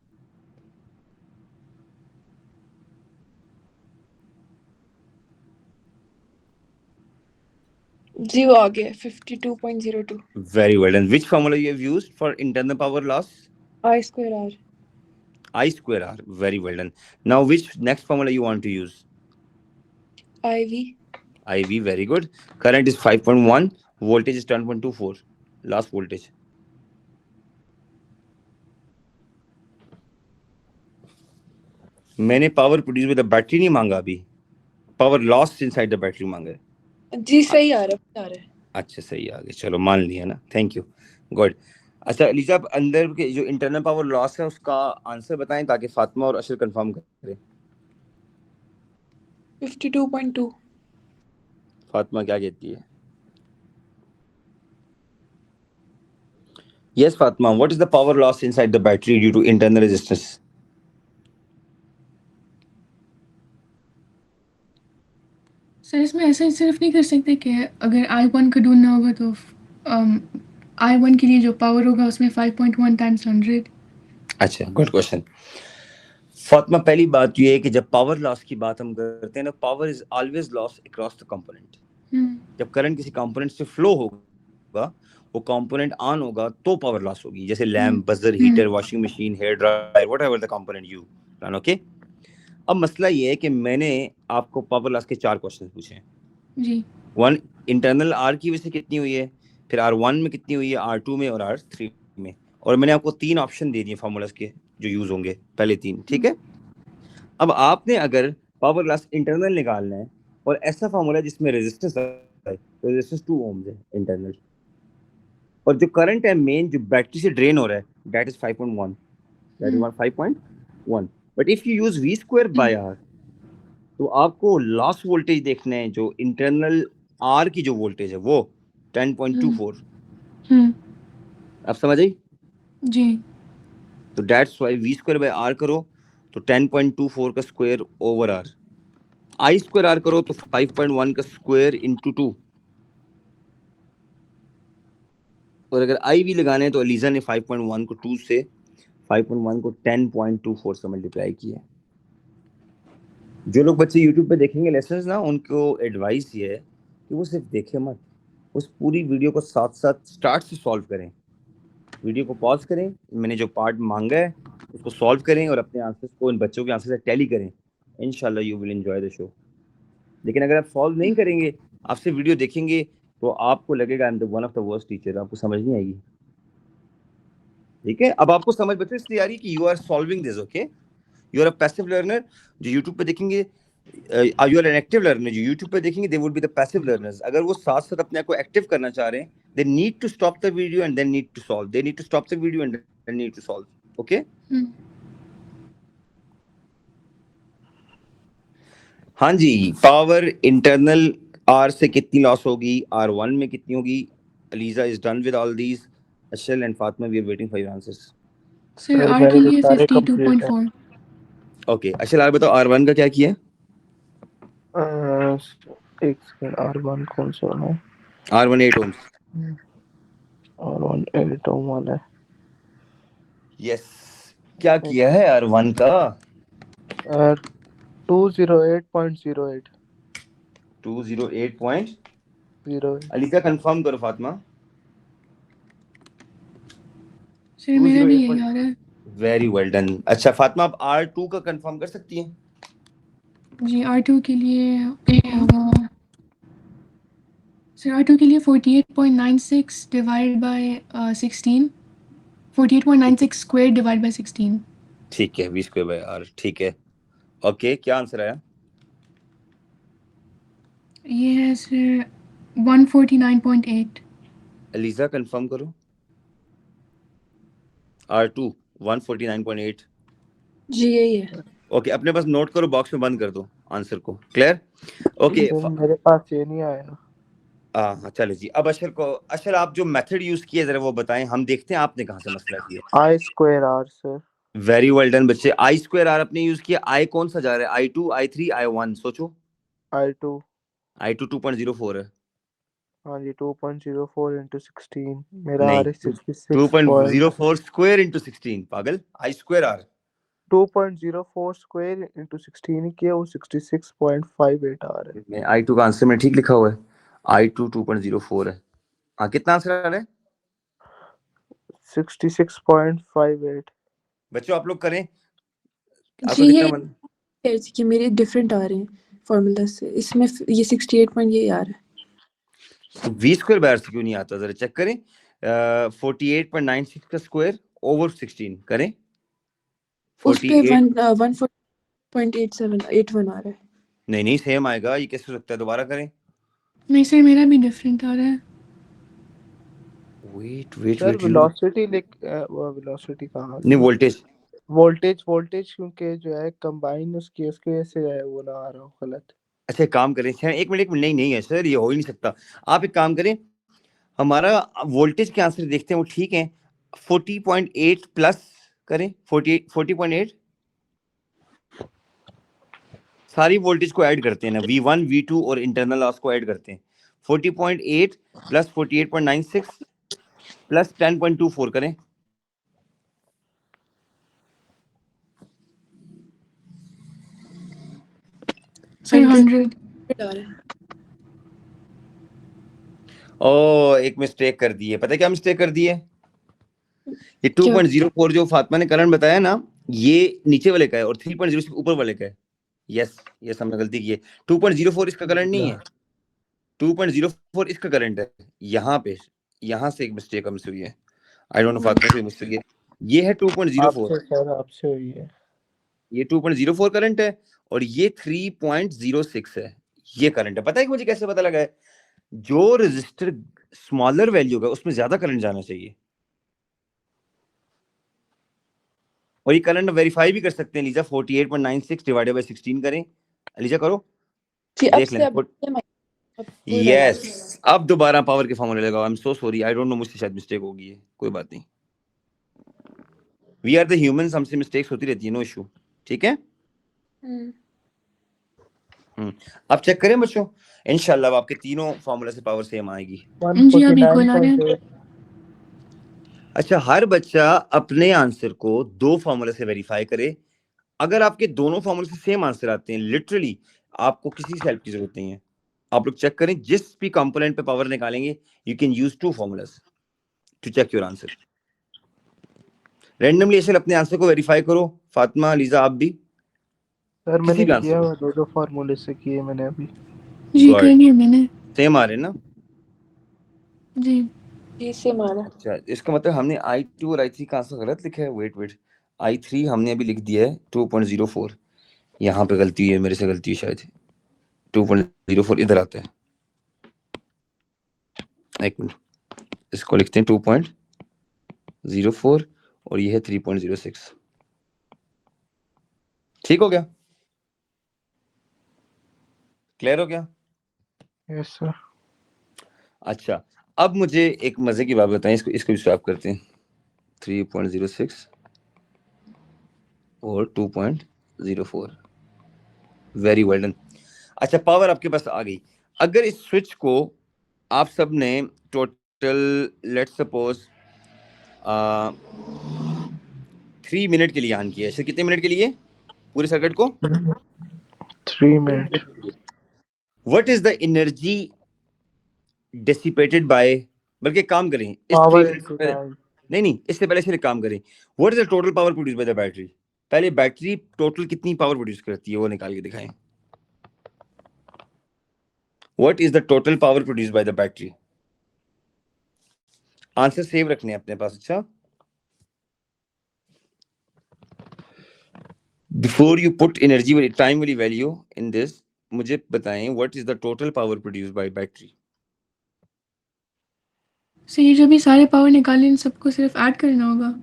जी वो आ गया 52.02 Very well. And which formula you have used for internal power loss? I square R. I square R. Very well done. Now, which next formula you want to use? IV. IV. Very good. Current is 5.1. Voltage is 10.24. Last voltage. मैंने power produce with the battery नहीं मांगा अभी, power loss inside the battery मांगा है। जी सही आ रहा है। अच्छा सही आ गया, चलो मान लिया ना, थैंक यू, गुड। अच्छा लीजा, आप अंदर के जो इंटरनल पावर लॉस है उसका आंसर बताएं ताकि फातिमा और अशर कंफर्म करें। 52.2। फातिमा क्या कहती है? Yes, Fatma. What is the power loss inside the battery due to internal resistance? Sir इसमें ऐसा सिर्फ नहीं कर सकते कि अगर I1 का ढूंढना होगा तो I1 के लिए जो पावर होगा उसमें 5.1 टाइम्स 100। अच्छा, गुड क्वेश्चन। फातिमा, पहली बात ये है कि जब पावर लॉस की बात हम करते हैं ना, power is always loss across the component. जब करंट किसी कंपोनेंट से फ्लो होगा, वो कंपोनेंट ऑन होगा तो पावर लॉस होगी, जैसे lamp, buzzer, heater, washing machine, hair dryer, whatever the component you run. Okay, अब मसला ये है कि मैंने आपको पावर लॉस के 4 क्वेश्चन पूछे हैं जी। 1 इंटरनल आर की वजह से कितनी हुई है, फिर R1 में कितनी हुई है, R2 में और R3 में, और मैंने आपको 3 ऑप्शन दे दिए फार्मूलाज के जो यूज होंगे, पहले 3, ठीक है। अब आपने अगर पावर लॉस इंटरनल निकालना है और ऐसा फार्मूला जिसमें रेजिस्टेंस है, तो रेजिस्टेंस 2 ओम्स है इंटरनल, और जो करंट है मेन जो बैटरी से ड्रेन हो रहा है that is 5.1, that is 5.1। But if you use V square by R, तो आपको लॉस वोल्टेज देखना है, जो इंटरनल R की जो वोल्टेज है वो 10.24। आप समझ आई? जी। तो that's why V square by R करो तो 10.24 का square over R, I square R करो तो 5.1 का स्क्वायर इंटू 2, और अगर I भी लगाने हैं तो अलीजा ने 5.1 को 2 से 5.1 को 10.24 से मल्टीप्लाई किया। जो लोग बच्चे YouTube पे देखेंगे लेसन्स ना, उनको एडवाइस ये है कि वो सिर्फ देखे मत, उस पूरी वीडियो को साथ साथ स्टार्ट से सॉल्व करें। वीडियो को पॉज करें, मैंने जो पार्ट मांगा है उसको सॉल्व करें और अपने आंसर्स को इन बच्चों के आंसर से टैली करें। इंशाल्लाह you will enjoy the show. लेकिन अगर आप सॉल्व नहीं करेंगे, आपसे वीडियो देखेंगे, तो आपको लगेगा I am the one of the worst teacher, आपको समझ नहीं आएगी। ठीक है, अब आपको समझ बच्चों इसलिए आ रही है कि you are solving this, okay. You are a passive learner, जो यूट्यूब पे देखेंगे, you are an active learner, जो यूट्यूब पे देखेंगे they would be the passive learners. अगर वो साथ साथ अपने आप को एक्टिव करना चाह रहे हैं, they need to stop the video and then need to solve, they need to stop the video and then need to solve, okay. हाँ जी, पावर इंटरनल R से कितनी लॉस होगी, R1 में कितनी होगी? Aliza is done with all these. Ashal and Fatima, we are waiting for your answers. Sir sir R मेरे के तो लिए सारे कंप्लीट है। 52.4। ओके अशल, आप बताओ R1 का क्या किया? एक सेकंड, R1 कौन सा है? R1 8 ohms। R1 8 ohm वाला है। यस, क्या किया है R1 का? 208.08। 208.08। अलीजा कंफर्म करो फातिमा। सर मेरा भी यही आ रहा है। Very well done. अच्छा फातिमा, आप R2 का कंफर्म कर सकती हैं? जी R2 के लिए होगा सर, R2 के लिए 48.96 divide by 16, 48.96 square divide by 16। ठीक है, V स्क्वायर बाय R, ठीक है। ओके, क्या आंसर आया? ये है सर 149.8। अलीजा कंफर्म करो। R2 149.8। जी यही है। ओके, अपने पास नोट करो, बॉक्स में बंद कर दो आंसर को। क्लियर? ओके सर मेरे पास ये नहीं आया। हाँ चलो जी। अब अशर को, अशर आप जो मेथड यूज किए जरा वो बताएं, हम देखते हैं आपने कहाँ से मसला किया। I square R sir. Very well done बच्चे। I स्क्वायर R अपने यूज किया। I कौन सा जा रहा है? I2, I3, I1? सोचो। I2। I2 2.04 है। हाँ जी, 2.04 into 16। मेरा नहीं, R is 66 2.04 स्क्वायर इंटू 16, पागल। I square R 2.04 square into 16 किया, वो 66.58 आ रहा है। में I2 का आंसर में ठीक लिखा हुआ है। I2 2.04 है। हाँ, कितना आंसर आ रहा है? 66.58। बच्चों आप लोग करें, आपको जी कितना ये मन? कि मेरे डिफरेंट आ रहे हैं फॉर्मूला से, इसमें ये 68 पॉइंट ये आ रहा है। V स्क्वायर बाय R से क्यों नहीं आता, जरा चेक करें। 48.96 का स्क्वायर ओवर 16 करें। उस पे 48 140.8781 आ रहा है। नहीं सेम आएगा, ये कैसे हो सकता है? दोबारा करें। नहीं सर, मेरा भी डिफरेंट आ रहा है। वेट सर वेलोसिटी वो वेलोसिटी कहाँ नहीं, वोल्टेज वोल्टेज क्योंकि जो है कंबाइन उसकी वजह से है, वो ना आ रहा हो गलत। अच्छा एक काम करें सर, एक मिनट, नहीं है सर, ये हो ही नहीं सकता। आप एक काम करें, हमारा वोल्टेज के आंसर देखते हैं वो ठीक है। 40.8 प्लस करें, 40.8 सारी वोल्टेज को ऐड करते हैं ना, V1 V2 और इंटरनल लॉस को ऐड करते हैं। 40.8 प्लस 48.96 प्लस 10.24 करें। सर 100। आ रहा है। ओ एक मिस्टेक कर दी है, पता है क्या मिस्टेक कर दी है? ये 2.04 जो फातिमा ने करंट बताया ना, ये नीचे वाले का है और 3.0 ऊपर वाले का है। यस हमने गलती की है। 2.04 इसका करंट नहीं है, 2.04 इसका करंट है। यहाँ से एक मिस्टेक हमसे हुई है। आई डोंट नो फातिमा से मुझसे ये है 2.04, आपसे सर आपसे हुई है। ये 2.04 करंट है और ये 3.06 है, ये करंट है। पता है कि मुझे कैसे पता लगा है? जो रजिस्टर स्मॉलर वैल्यू का उसमें ज्यादा करंट जाना चाहिए, और ये करंट वेरीफाई भी कर सकते हैं लीजा। 48.96 डिवाइडेड बाय 16 करें, लीजा करो, जी अब देख से लें। अब यस, अब दोबारा पावर के फॉर्मूले लगाओ। आई am so sorry, I don't know, मुझसे शायद मिस्टेक होगी है, कोई बात नहीं। वी आर द ह्यूमंस, हमसे मिस्टेक्स होती रहती है, नो इशू, ठीक है। अब चेक करें बच्चों, इंशाल्लाह आपके तीनों फॉर्मूला से पावर सेम आएगी। जी अभी कॉल आ रहा है। 149.8। अच्छा, हर बच्चा अपने आंसर को दो फॉर्मूला से वेरीफाई करे। अगर आपके दोनों फॉर्मूले से सेम आंसर आते हैं, लिटरली आपको किसी से हेल्प की जरूरत नहीं है। आप लोग चेक करें, जिस भी कंपोनेंट पे पावर निकालेंगे, you can use two formulas to check your answer. Randomly ऐसे अपने आंसर को वेरीफाई करो। फातिमा, लीजा, आप भी सर किसी मैंने भी आंसर किया को। हुआ, दो फार्मूले से किए मैंने अभी। जी कर लिया मैंने। सेम आ रहे हैं ना? जी जी से मारा। अच्छा, इसका मतलब हमने I2 और I3 का आंसर गलत लिखा है। वेट, I3 हमने अभी लिख दिया है 2.04, यहाँ पे गलती है, मेरे से गलती है शायद। 2.04 इधर आता है, एक मिनट, इसको लिखते हैं 2.04 और ये है 3.06। ठीक हो गया? क्लियर हो गया? Yes sir. अच्छा, अब मुझे एक मजे की बात बताएं, इसको भी स्वैप करते हैं। 3.06 और 2.04, वेरी वेल डन। अच्छा, पावर आपके पास आ गई। अगर इस स्विच को आप सब ने टोटल लेट्स सपोज 3 मिनट के लिए ऑन किया है, कितने मिनट के लिए पूरे सर्किट को? 3 मिनट। What is the energy dissipated by, बल्कि काम करें इस 3 पावर मिनट इनटू पहले, टाइम। नहीं, इससे पहले सिर्फ काम करें। What is the total power produce by the battery? पहले बैटरी टोटल कितनी पावर प्रोड्यूस करती है वो निकाल के दिखाएं। What is the total power produce by the battery? Answer save रखने हैं अपने पास। अच्छा, बिफोर यू पुट एनर्जी वाली टाइम वाली वैल्यू इन दिस, मुझे बताएं what is the total power produce bye battery? Sir ये जो भी सारे पावर निकाले इन सबको सिर्फ ऐड करना होगा।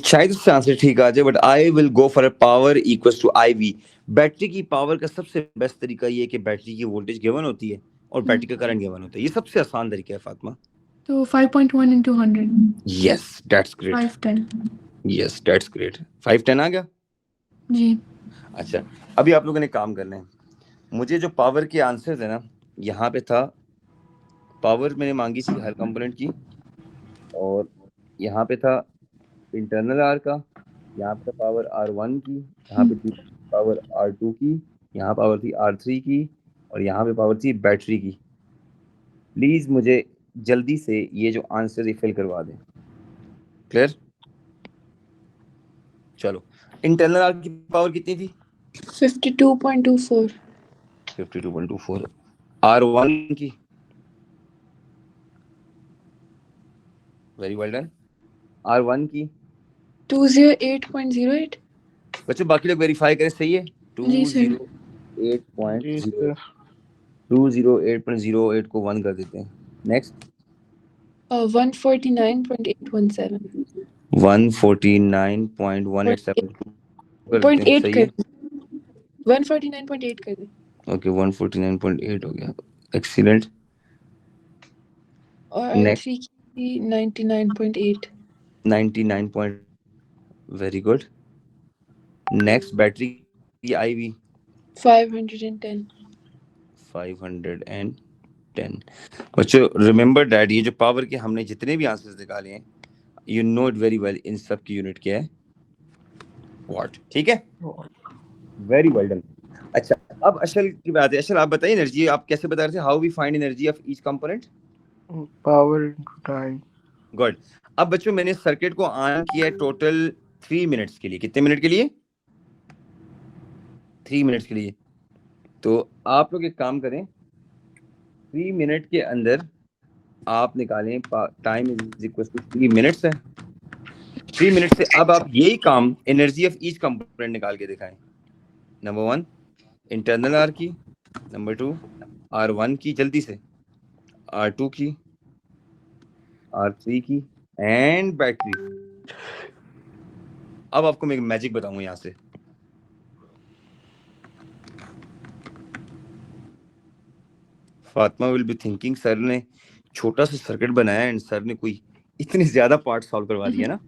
शायद उससे आंसर ठीक आ जाए, but I will go for power equals to IV। Battery की पावर का सबसे बेस्ट तरीका ये है कि बैटरी की वोल्टेज गिवन होती है और बैटरी का करंट गिवन होता है। ये सबसे आसान तरीका है फातिमा। तो 5.1 into 100, yes, that's great. 510। Yes, that's great. 510 आ गया। जी अच्छा, अभी आप लोगों ने काम करना है। मुझे जो पावर के आंसर है ना, यहाँ पे था पावर मैंने मांगी थी हर कंपोनेंट की, और यहाँ पे था इंटरनल R का, यहाँ पे पावर R1 की, यहाँ पे थी पावर R2 की, यहाँ पावर थी R3 की, और यहाँ पे पावर थी बैटरी की। प्लीज मुझे जल्दी से ये जो आंसर फिल करवा दें। क्लियर? चलो, इंटरनल R की पावर कितनी थी? 52.24। 52.24। R1 की? Very well done. R1 की? 208.08। बच्चों बाकी लोग वेरीफाई करें, सही है? जी सर। जी 208.0, सर। 208.08 को 1 कर देते हैं। नेक्स्ट, 149.817। 149.187 कर देते हैं, सही है? 149.8 कर दे। ओके, 149.8 हो गया, एक्सीलेंट। और नेक्स्ट, R3 की 99.8। 99. Very good. नेक्स्ट, बैटरी की IV 510। 510। बच्चों रिमेंबर डैट, ये जो पावर के हमने जितने भी आंसर्स निकाले हैं, you know it very well, इन सब की यूनिट क्या है? वॉट। ठीक है, वेरी वेल डन। अच्छा, अब अशल की बात है। अशल, आप बताइए एनर्जी आप कैसे बता रहे थे? How we find energy of each component? Power into time. Good. अब बच्चों मैंने सर्किट को ऑन किया टोटल 3 मिनट्स के लिए। कितने मिनट के लिए? 3 मिनट्स के लिए। तो आप लोग एक काम करें, 3 मिनट के अंदर आप निकालें time is equal to 3 minutes है। 3 मिनट से अब आप यही काम एनर्जी ऑफ ईच कंपोनेंट निकाल के दिखाएं। नंबर 1 इंटरनल आर की, नंबर 2 R1 की, जल्दी से R2 की, R3 की एंड बैटरी। अब आपको मैं मैजिक बताऊंगा यहां से। Fatima will be thinking sir ने छोटा सा सर्किट बनाया एंड सर ने कोई इतने ज्यादा पार्ट सॉल्व करवा दिया ना।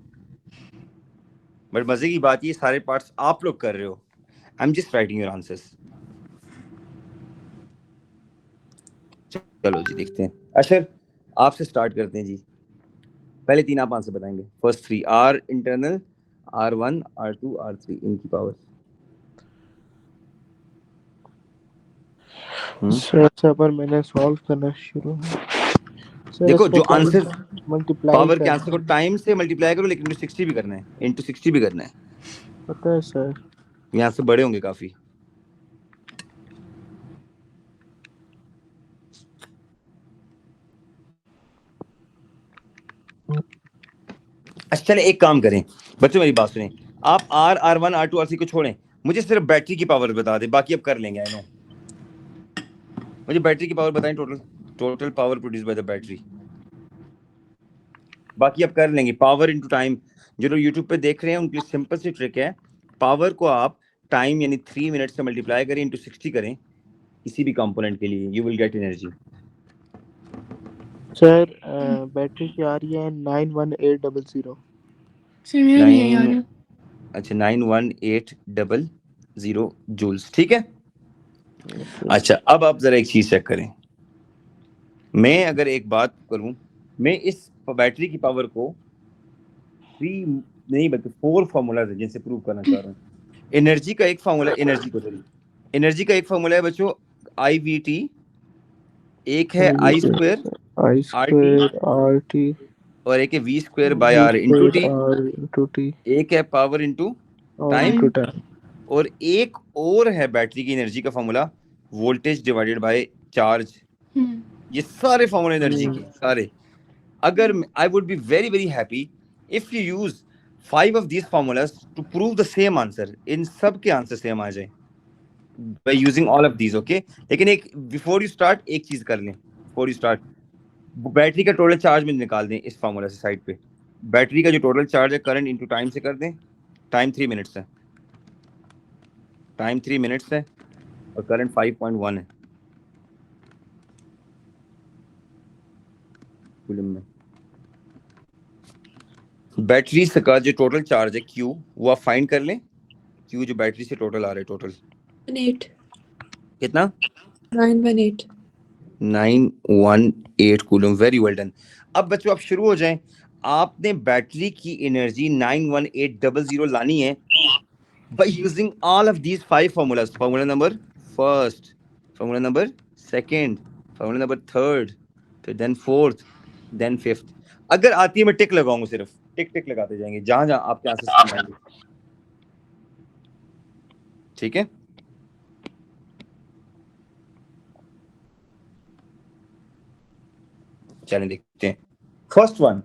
बट मजे की बात ये सारे पार्ट्स आप लोग कर रहे हो। I am just writing your answers. चलो जी देखते हैं। अशर आपसे स्टार्ट करते हैं जी। पहले 3 आप आंसर बताएंगे। First 3 are internal, R1, R2, R3 इनकी पावर। सर अच्छा पर मैंने सॉल्व करना शुरू सर देखो इसको जो आंसर मल्टीप्लाई पावर के कर आंसर को टाइम से मल्टीप्लाई करो, लेकिन 60 भी करना है, इंटू 60 भी करना है। पता है सर। यहाँ से बड़े होंगे काफी। अच्छा चले एक काम करें बच्चों, मेरी बात सुने। आप R1, R2, R3 को छोड़ें, मुझे सिर्फ बैटरी की पावर बता दें, बाकी अब कर लेंगे। I know. मुझे बैटरी की पावर बताएं, total power produce by the battery. बाकी अब कर लेंगे। पावर इनटू टाइम, जो लोग यूट्यूब पे देख रहे हैं उनके लिए सिंपल सी ट्रिक है। पावर को आप टाइम यानी 3 मिनट से मल्टीप्लाई करें, इंटू 60 करें किसी भी कंपोनेंट के लिए, you will get energy. Sir battery की आ रही है 91800। सर मेरा भी यही आ रहा है। अच्छा 91800 जूल्स, ठीक है। अच्छा अब आप जरा एक चीज चेक करें। मैं अगर एक बात करूं, मैं इस बैटरी की पावर को 3 नहीं बल्कि 4 फॉर्मूला है जिनसे प्रूव करना चाह रहा हूँ। एनर्जी का एक फॉर्मूला, एनर्जी का एक फॉर्मूला है बच्चों IVT, एक है I स्क्वायर RT और एक है V square by R into T, T एक है पावर इंटू टाइम, और एक और है बैटरी की एनर्जी का formula voltage divided by charge. ये सारे फॉर्मूले एनर्जी के सारे। अगर I would be very very happy if you use 5 of these formulas to prove the same answer, इन सब के आंसर सेम आ जाए by using all of these, okay? लेकिन एक बिफोर यू स्टार्ट एक चीज कर लें। बिफोर यू स्टार्ट बैटरी का टोटल चार्ज में निकाल दें इस फॉर्मूला से साइड पे। बैटरी का जो टोटल चार्ज है करंट इनटू टाइम से कर दें। टाइम 3 मिनट्स है, टाइम 3 मिनट्स है और करंट 5.1 है कूलम में। बैटरी का जो टोटल चार्ज है Q, वो आप फाइंड कर लें। Q जो बैटरी से टोटल आ रहा है, टोटल 8 कितना? 918 918 कूलम। Very well done. अब बच्चों आप शुरू हो जाएं। आपने बैटरी की एनर्जी 91800 लानी है by using all of these 5 formulas. Formula number first, formula number second, formula number third, then fourth, then fifth. अगर आती है मैं टिक लगाऊंगा, सिर्फ टिक टिक लगाते जाएंगे जहां जहां आपके आंसर आएंगे, ठीक है। चलें देखते हैं। First one,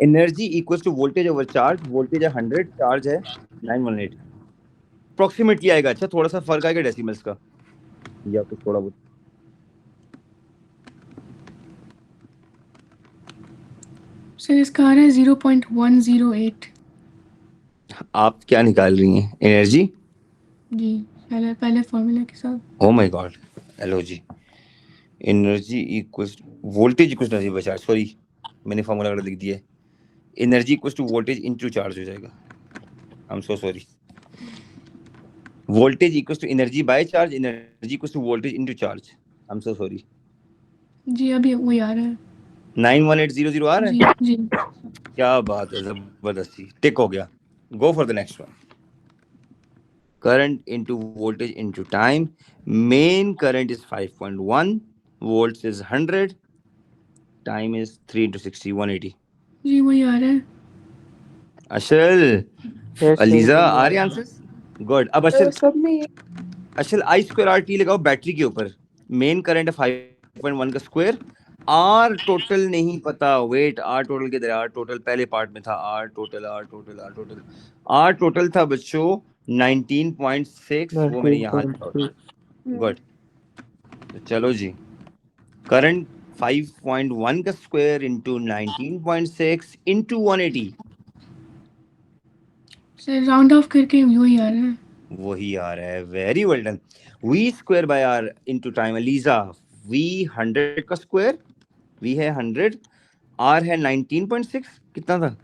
energy equals to voltage over charge. Voltage है 100, चार्ज है 918। अप्रोक्सीमेटली आएगा। अच्छा थोड़ा सा फर्क आएगा डेसिमल्स का या कुछ थोड़ा बहुत। सर इसका आ रहा है 0.108। आप क्या निकाल रही हैं? एनर्जी जी पहले फॉर्मूला के साथ। ओ माय गॉड, हेलो जी। Energy equals voltage equals to charge, sorry मैंने फॉर्मूला गलत लिख दिया है। Energy equals to voltage into charge हो जाएगा। I am so sorry. Voltage equals to energy by charge, energy equals to voltage into charge. I am so sorry. जी अभी वही आ रहा है। 91800 आ रहा है। जी क्या बात है, जबरदस्ती टिक हो गया। Go for the next one. Current into voltage into time. Main current is 5.1, volts is 100, time is 3 into 60 180। जी वही आ रहा है। अशल अलीजा आ रहे आंसर्स? गुड। अब अशल सब में ये I स्क्वायर RT लगाओ बैटरी के ऊपर। मेन करंट है 5.1 का स्क्वायर, आर टोटल नहीं पता, वेट, आर टोटल किधर है? आर टोटल पहले पार्ट में था, आर टोटल आर टोटल था बच्चों 19.6, वो मैंने यहाँ लिखा होता। 19.6 गुड, तो चलो जी, करंट 5.1 का square into 19.6 into 180, sir round off करके वही आ रहा है। वही आ रहा है। Very well done. V square by R into time, Liza V 100 का स्क्वायर, वी है 100, आर है 19.6, कितना था?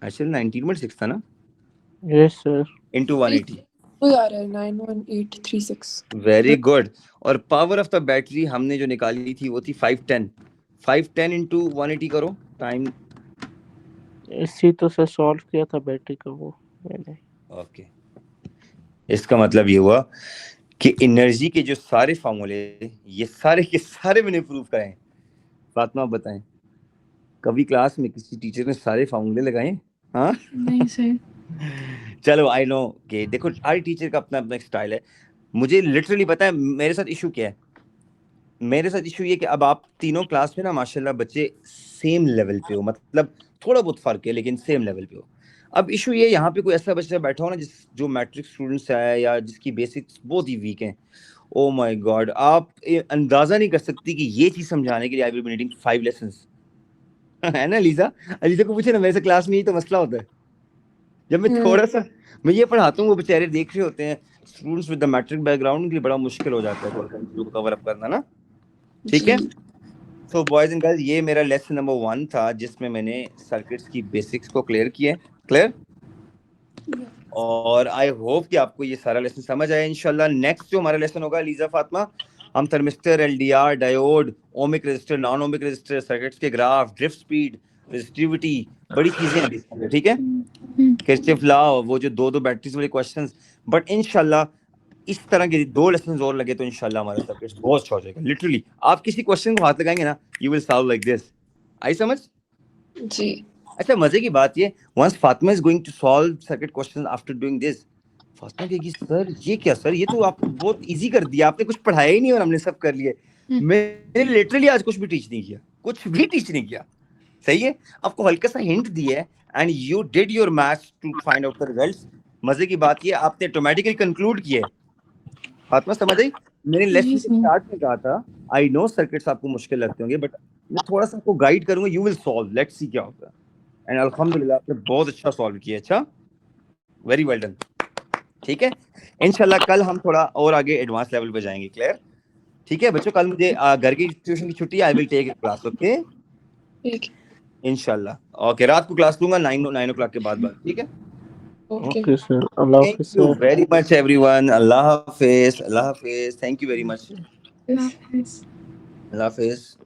एक्चुअली 19.6 था ना, यस सर इंटू 180। वो आ रहा है 91836। Very good. और पावर ऑफ द बैटरी हमने जो निकाली थी वो थी 510 इंटू 180 करो टाइम। इसी तो सर सॉल्व किया था बैटरी का वो मैंने। ओके, इसका मतलब ये हुआ कि एनर्जी के जो सारे फार्मूले, ये सारे के सारे मैंने प्रूव कराए। फातिमा बताएं, कभी क्लास में किसी टीचर ने सारे फार्मूले लगाए? हाँ नहीं सर। चलो, आई नो कि देखो हर टीचर का अपना अपना एक स्टाइल है। मुझे लिटरली पता है मेरे साथ इशू क्या है। मेरे साथ इशू ये कि अब आप तीनों क्लास में ना माशाल्लाह बच्चे सेम लेवल पे हो, मतलब थोड़ा बहुत फर्क है लेकिन सेम लेवल पे हो। अब इशू ये, यहाँ पे कोई ऐसा बच्चा बैठा हो ना जो मैट्रिक स्टूडेंट से आया है या जिसकी बेसिक्स बहुत ही वीक हैं, ओ माय गॉड, आप अंदाजा नहीं कर सकती कि ये चीज समझाने के लिए I will be needing 5 lessons. है ना लीजा? लीजा को पूछे ना, मेरे से क्लास में यही तो मसला होता है। जब मैं थोड़ा सा मैं ये पढ़ाता हूँ, वो बेचारे देख रहे होते हैं, students with the matric background, उनके लिए बड़ा मुश्किल हो जाता है थोड़ा सा चीजों को कवर अप करना ना। ठीक है, सो बॉयज एंड गर्ल्स, ये मेरा लेसन नंबर 1 था जिसमें मैंने सर्किट्स की बेसिक्स को क्लियर किया। क्लियर? और आई होप कि आपको ये सारा लेसन समझ आया। इंशाल्लाह नेक्स्ट जो हमारा लेसन होगा लीजा फातिमा, हम thermistor, LDR, diode, ohmic resistor, non ohmic resistor, circuits के ग्राफ, ड्रिफ्ट स्पीड, रेजिस्टिविटी, बड़ी चीजें हैं इसमें। ठीक है, किरचॉफ लॉ, वो जो दो बैटरीज वाले क्वेश्चंस। बट इंशाल्लाह इस तरह के 2 लेसन और लगे तो इंशाल्लाह हमारा सर्किट्स बहुत अच्छा हो जाएगा। लिटरली आप किसी क्वेश्चन को हाथ लगाएंगे ना, you will solve like this. आई समझ? जी। अच्छा, मजे की बात ये, once Fatima is going to solve circuit questions after doing this, Fatima कहेगी सर ये क्या सर, ये तो आपने बहुत इजी कर दिया, आपने कुछ पढ़ाया ही नहीं और हमने सब कर लिए। मैंने लिटरली आज कुछ भी टीच नहीं किया, कुछ भी टीच नहीं किया। सही है, आपको हल्का सा हिंट दिया है and you did your maths to find out the results. मजे की बात ये, आपने ऑटोमेटिकली कंक्लूड किया है। फातिमा समझ आई? मैंने लेसन के स्टार्ट में कहा था आई नो सर्किट्स आपको मुश्किल लगते होंगे, बट मैं थोड़ा सा आपको गाइड करूंगा, you will solve, let's see क्या होता है। एंड अल्हम्दुलिल्लाह आपने बहुत अच्छा सॉल्व किया। अच्छा, वेरी वेल डन। ठीक है, इंशाल्लाह कल हम थोड़ा और आगे एडवांस लेवल पे जाएंगे। क्लियर? ठीक है बच्चों, कल मुझे घर की ट्यूशन की छुट्टी, I will take class. Okay, इंशाल्लाह। ओके, रात को क्लास लूंगा 9 o'clock के बाद। ठीक है, ओके सर, अल्लाह हाफिज़ thank you sir. Very much everyone. अल्लाह हाफिज, अल्लाह हाफिज, थैंक यू वेरी मच, अल्लाह हाफिज़। अल्लाह हाफिज।